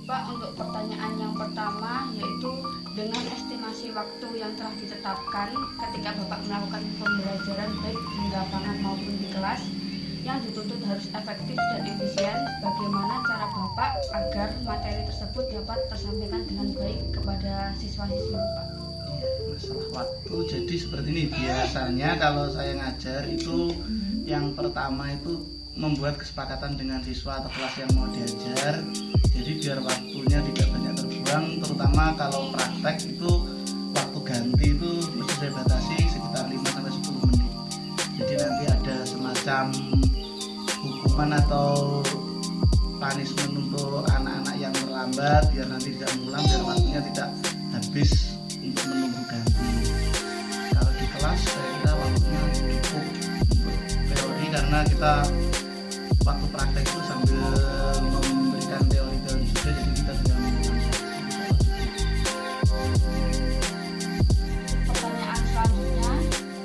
Pak, untuk pertanyaan yang pertama yaitu dengan estimasi waktu yang telah ditetapkan ketika Bapak melakukan pembelajaran baik di lapangan maupun di kelas yang dituntut harus efektif dan efisien, bagaimana cara Bapak agar materi tersebut dapat tersampaikan dengan baik kepada siswa-siswi Bapak? Masalah waktu jadi seperti ini. Biasanya kalau saya ngajar itu yang pertama itu membuat kesepakatan dengan siswa atau kelas yang mau diajar, jadi biar waktunya tidak banyak terbuang, terutama kalau praktek itu waktu ganti itu mesti saya batasi sekitar 5-10 menit. Jadi nanti ada semacam hukuman atau punishment untuk anak-anak yang terlambat biar nanti tidak mengulang, biar waktunya tidak habis untuk menunggu ganti. Kalau di kelas saya kira waktunya cukup untuk teori karena kita waktu praktek itu sambil memberikan teori-teori juga, jadi kita bisa mengulang. Pertanyaan selanjutnya,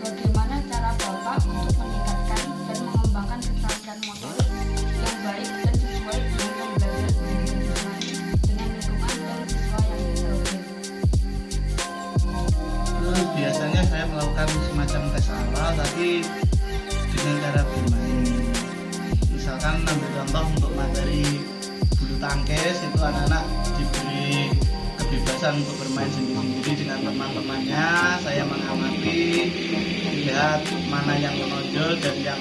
bagaimana cara Bapak untuk meningkatkan dan mengembangkan keterampilan motorik yang baik dan sesuai dengan pembelajaran pendidikan jasmani dengan lingkungan dan siswa yang heterogen? Biasanya saya melakukan semacam tes awal tapi dengan cara bermain. Misalkan ambil contoh untuk materi bulu tangkis, itu anak-anak diberi kebebasan untuk bermain sendiri-sendiri dengan teman-temannya. Saya mengamati, lihat mana yang menonjol dan yang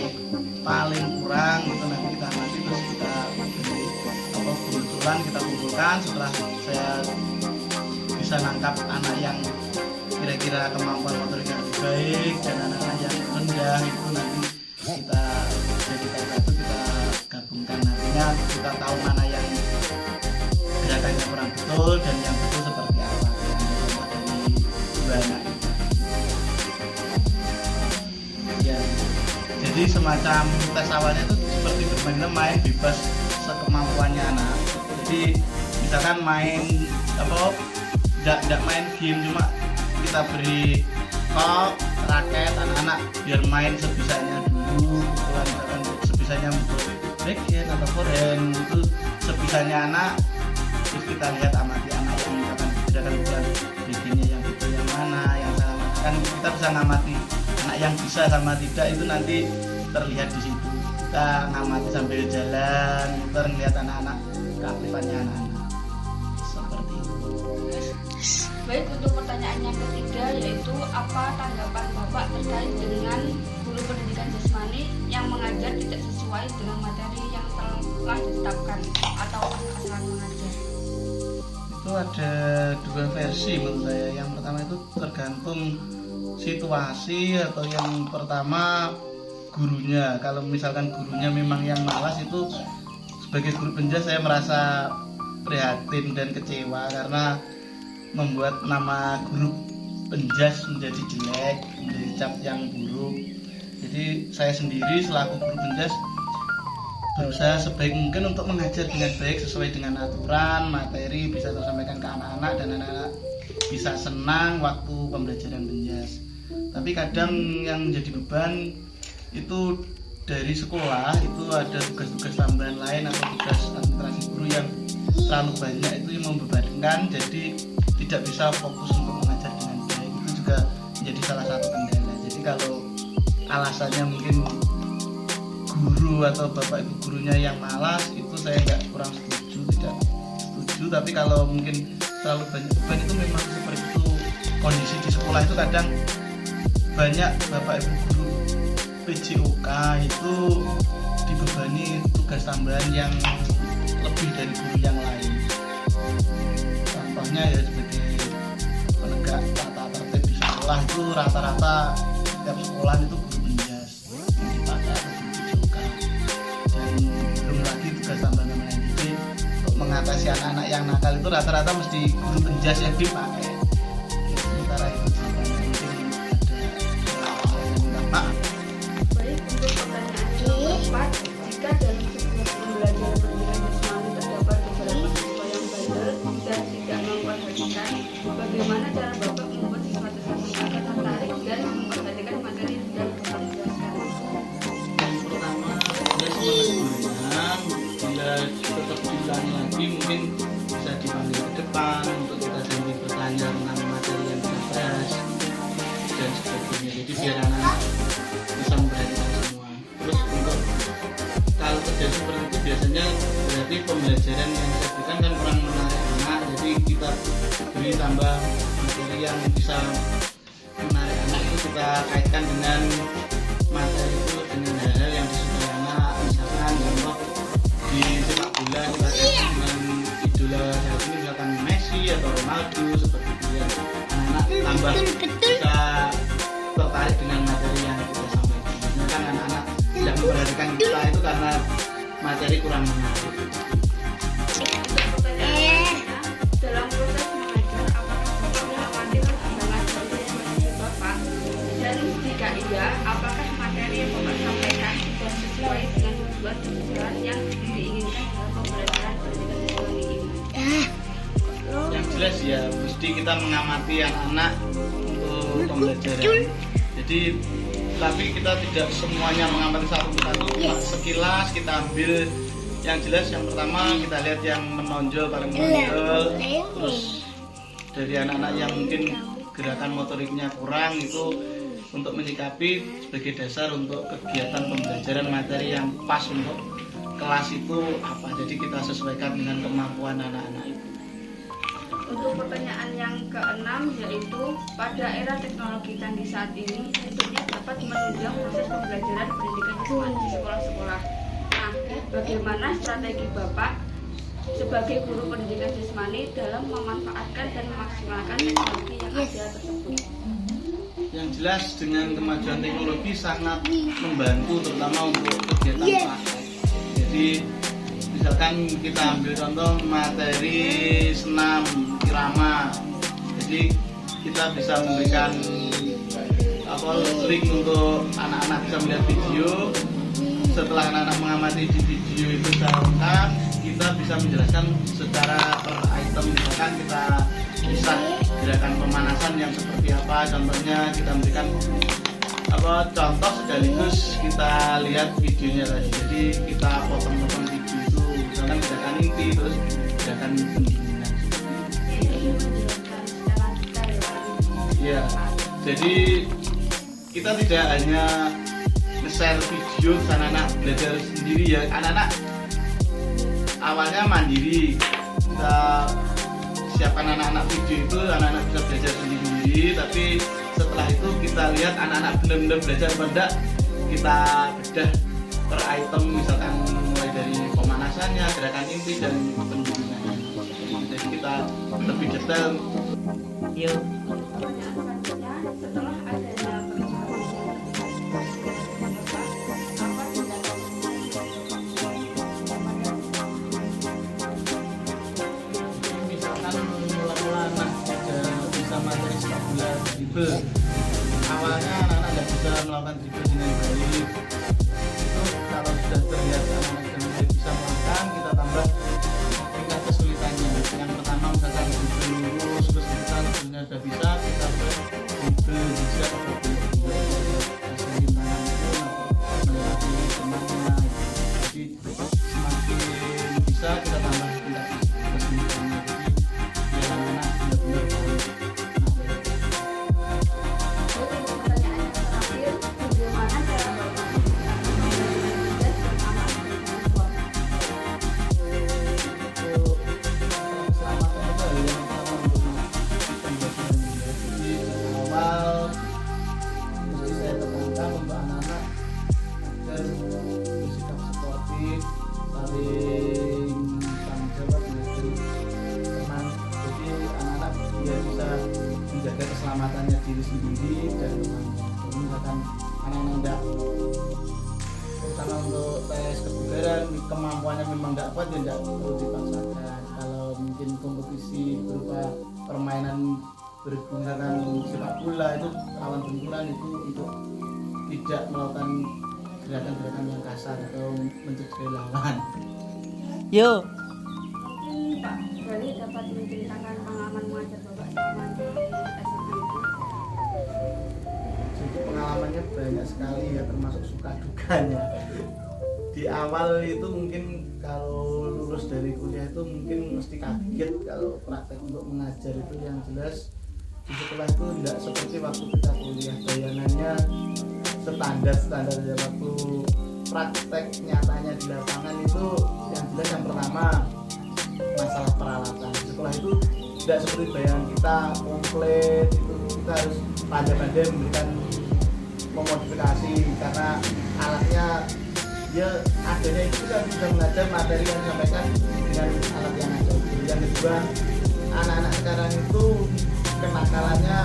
paling kurang, itu nanti kita amati, terus kita beri kebetulan kita kumpulkan. Setelah saya bisa nangkap anak yang kira-kira kemampuan motoriknya lebih baik dan anak-anak yang rendah, itu nanti kita jadikan satu, kita gabungkan, nantinya kita tahu mana yang gerakannya kurang betul dan yang betul seperti apa dari dua anak ya. Jadi semacam tes awalnya itu seperti bermain bebas sekemampuannya anak. Jadi misalkan main tidak main game, cuma kita beri kok raket, anak-anak biar main sebisanya dulu, misalkan sebisanya untuk backhand atau forehand, itu sebisanya anak. Terus kita lihat amati anak yang misalkan gerakan bikinnya yang betul yang mana, yang salah, kan kita bisa ngamati anak yang bisa sama tidak, itu nanti terlihat di situ. Kita ngamati sambil jalan, kita lihat anak-anak, keaktifannya anak-anak seperti itu. Baik, untuk pertanyaan yang ketiga yaitu apa tanggapan Bapak terkait dengan guru pendidikan jasmani yang mengajar tidak sesuai dengan materi yang telah ditetapkan atau asal mengajar? Itu ada dua versi menurut saya. Yang pertama itu tergantung situasi, atau yang pertama gurunya. Kalau misalkan gurunya memang yang malas, itu sebagai guru penjas saya merasa prihatin dan kecewa karena membuat nama guru penjas menjadi jelek, menjadi cap yang buruk. Jadi saya sendiri selaku guru penjas berusaha sebaik mungkin untuk mengajar dengan baik sesuai dengan aturan, materi bisa tersampaikan ke anak-anak dan anak-anak bisa senang waktu pembelajaran penjas. Tapi kadang yang menjadi beban itu dari sekolah, itu ada tugas-tugas tambahan lain atau tugas administrasi guru yang terlalu banyak, itu yang membebankan, jadi tidak bisa fokus untuk mengajar dengan baik. Itu juga menjadi salah satu kendala. Jadi kalau alasannya mungkin guru atau bapak ibu gurunya yang malas, itu saya kurang tidak setuju. Tapi kalau mungkin terlalu banyak beban, itu memang seperti itu kondisi di sekolah. Itu kadang banyak bapak ibu guru PJOK itu dibebani tugas tambahan yang lebih dari guru yang lain. Contohnya ya sebagai penegak tata tertib di sekolah, itu rata-rata setiap sekolah itu guru penjas yang dipakai atau guru PJOK. Dan belum lagi tugas tambahan yang lain. Jadi untuk mengatasi anak-anak yang nakal itu rata-rata mesti guru penjas yang dipakai. Sementara itu Baik, untuk pertanyaan yang keempat, jika dalam sebuah pembelajaran pendidikan jasmani terdapat beberapa siswa yang bandel dan tidak memperhatikan, bagaimana cara Bapak membuat siswa tersebut agar tertarik dan memperhatikan materi yang sedang Bapak jelaskan? yang pertama dia semangat belajar, bila tetap diulangi lagi mungkin bisa dipanggil ke depan untuk kita ganti bertanya tentang materi yang kita bahas dan sebagainya. Jadi biar anak bisa memperhatikan semua. Terus untuk kalau terjadi seperti itu biasanya berarti pembelajaran yang saya berikan kan kurang menarik anak, jadi kita beri tambah materi yang bisa menarik anak. Itu kita kaitkan dengan materi itu dengan hal-hal yang disukai anak, misalkan contoh di sepak bola kita kaitkan dengan idola saat ini misalkan Messi atau Ronaldo, seperti itu ya. Anak-anak tambah bisa tertarik dengan materi yang kita sampaikan. Misalkan anak-anak tidak memperhatikan kita itu karena materi kurang menarik. Dalam proses mengajar, apakah Bapak mengamati perkembangan dari Bapak? Dan jika iya, apakah materi yang Bapak sampaikan sudah sesuai dengan tujuan pembelajaran yang diinginkan dalam pembelajaran pendidikan siswa ini? Yang jelas ya mesti kita mengamati anak-anak untuk pembelajaran. Jadi tapi kita tidak semuanya mengamati satu persatu, cuma sekilas kita ambil yang jelas. Yang pertama kita lihat yang menonjol, paling menonjol. Terus dari anak-anak yang mungkin gerakan motoriknya kurang, itu untuk menyikapi sebagai dasar untuk kegiatan pembelajaran materi yang pas untuk kelas itu apa. Jadi kita sesuaikan dengan kemampuan anak-anak itu. Untuk pertanyaan yang keenam, yaitu pada era teknologi canggih saat ini tentunya dapat menunjang proses pembelajaran pendidikan siswa di sekolah-sekolah. Nah, bagaimana strategi Bapak sebagai guru pendidikan siswani dalam memanfaatkan dan memaksimalkan teknologi yang ada tersebut? Yang jelas dengan kemajuan teknologi sangat membantu terutama untuk kegiatan praktek. Jadi misalkan kita ambil contoh materi senam irama, jadi kita bisa memberikan link untuk anak-anak bisa melihat video. Setelah anak-anak mengamati di video itu secara lengkap, kita bisa menjelaskan secara per item. Misalkan kita bisa gerakan pemanasan yang seperti apa, contohnya kita memberikan contoh sekaligus kita lihat videonya tadi. Jadi kita potong-potong video itu, misalkan gerakan inti, terus gerakan pendinginan. Ya, jadi kita tidak hanya nge-share video anak-anak belajar sendiri ya. Anak-anak awalnya mandiri, kita siapkan anak-anak video itu, anak-anak bisa belajar sendiri. Tapi setelah itu kita lihat anak-anak benar-benar belajar apa enggak, kita bedah per item, misalkan mulai dari pemanasannya, gerakan inti dan pendinginannya. Jadi kita lebih detail. Yuk. Setelah adanya Misalkan mula-mula anak bisa materi sepak bola dribble, awalnya anak-anak tidak bisa melakukan dribble dengan baik. Itu kalau sudah terlihat anak-anak sudah mulai bisa melakukan, kita tambah tingkat kesulitannya. Yang pertama misalkan dribble lurus, terus kita sebenarnya sudah bisa, kita dribble bisa jadi semakin bisa kita tambah tingkat kesulitannya. Jadi biar anak-anak benar-benar tahu. pertanyaan yang terakhir, bagaimana cara Bapak mengajar dan aman bagi siswa? Untuk keselamatan itu hal yang utama untuk pembelajaran ya. Jadi awal mesti saya tekankan untuk anak-anak agar bersikap sportif, saling tanggung jawab, menjadi teman. Jadi anak-anak dia bisa menjaga keselamatannya diri sendiri dan temannya. Jadi misalkan anak-anak tidak, terutama untuk tes kebugaran, kemampuannya memang tidak kuat, ya tidak perlu dipaksakan. Kalau mungkin kompetisi berupa permainan bergunakan sepak bola itu lawan benturan, itu untuk tidak melakukan gerakan-gerakan yang kasar atau mencederai lawan. Yuk. Mungkin Pak Gali dapat menceritakan pengalaman mengajar Bapak selama di SMA itu. Jadi pengalamannya banyak sekali ya, termasuk suka dukanya. Di awal itu mungkin kalau lulus dari kuliah itu mungkin mesti kaget kalau praktek untuk mengajar itu. Yang jelas di sekolah itu tidak seperti waktu kita kuliah, bayangannya standar ya. Waktu praktek nyatanya di lapangan itu yang jelas yang pertama masalah peralatan. Di sekolah itu tidak seperti bayangan kita komplit, itu kita harus pandai-pandai memberikan memodifikasi karena alatnya ya adanya itu kan bisa mengajar materi yang disampaikan dengan alat yang ada. Yang kedua, anak-anak sekarang itu kenakalannya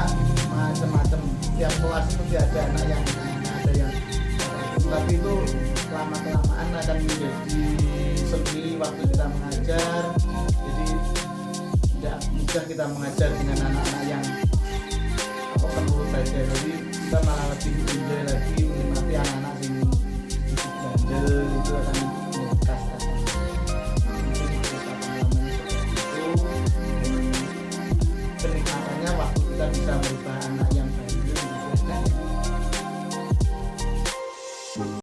macam-macam. Tiap kelas itu ada anak yang ada yang tapi itu lama kelamaan akan menjadi seni waktu kita mengajar. Jadi tidak mudah kita mengajar dengan anak-anak yang penuh saja. Jadi kita malah lebih enjoy lagi menikmati anak-anak yang bandel itu akan membekas rasanya. Mungkin cerita pengalaman seperti itu, kenikmatannya waktu kita bisa merubah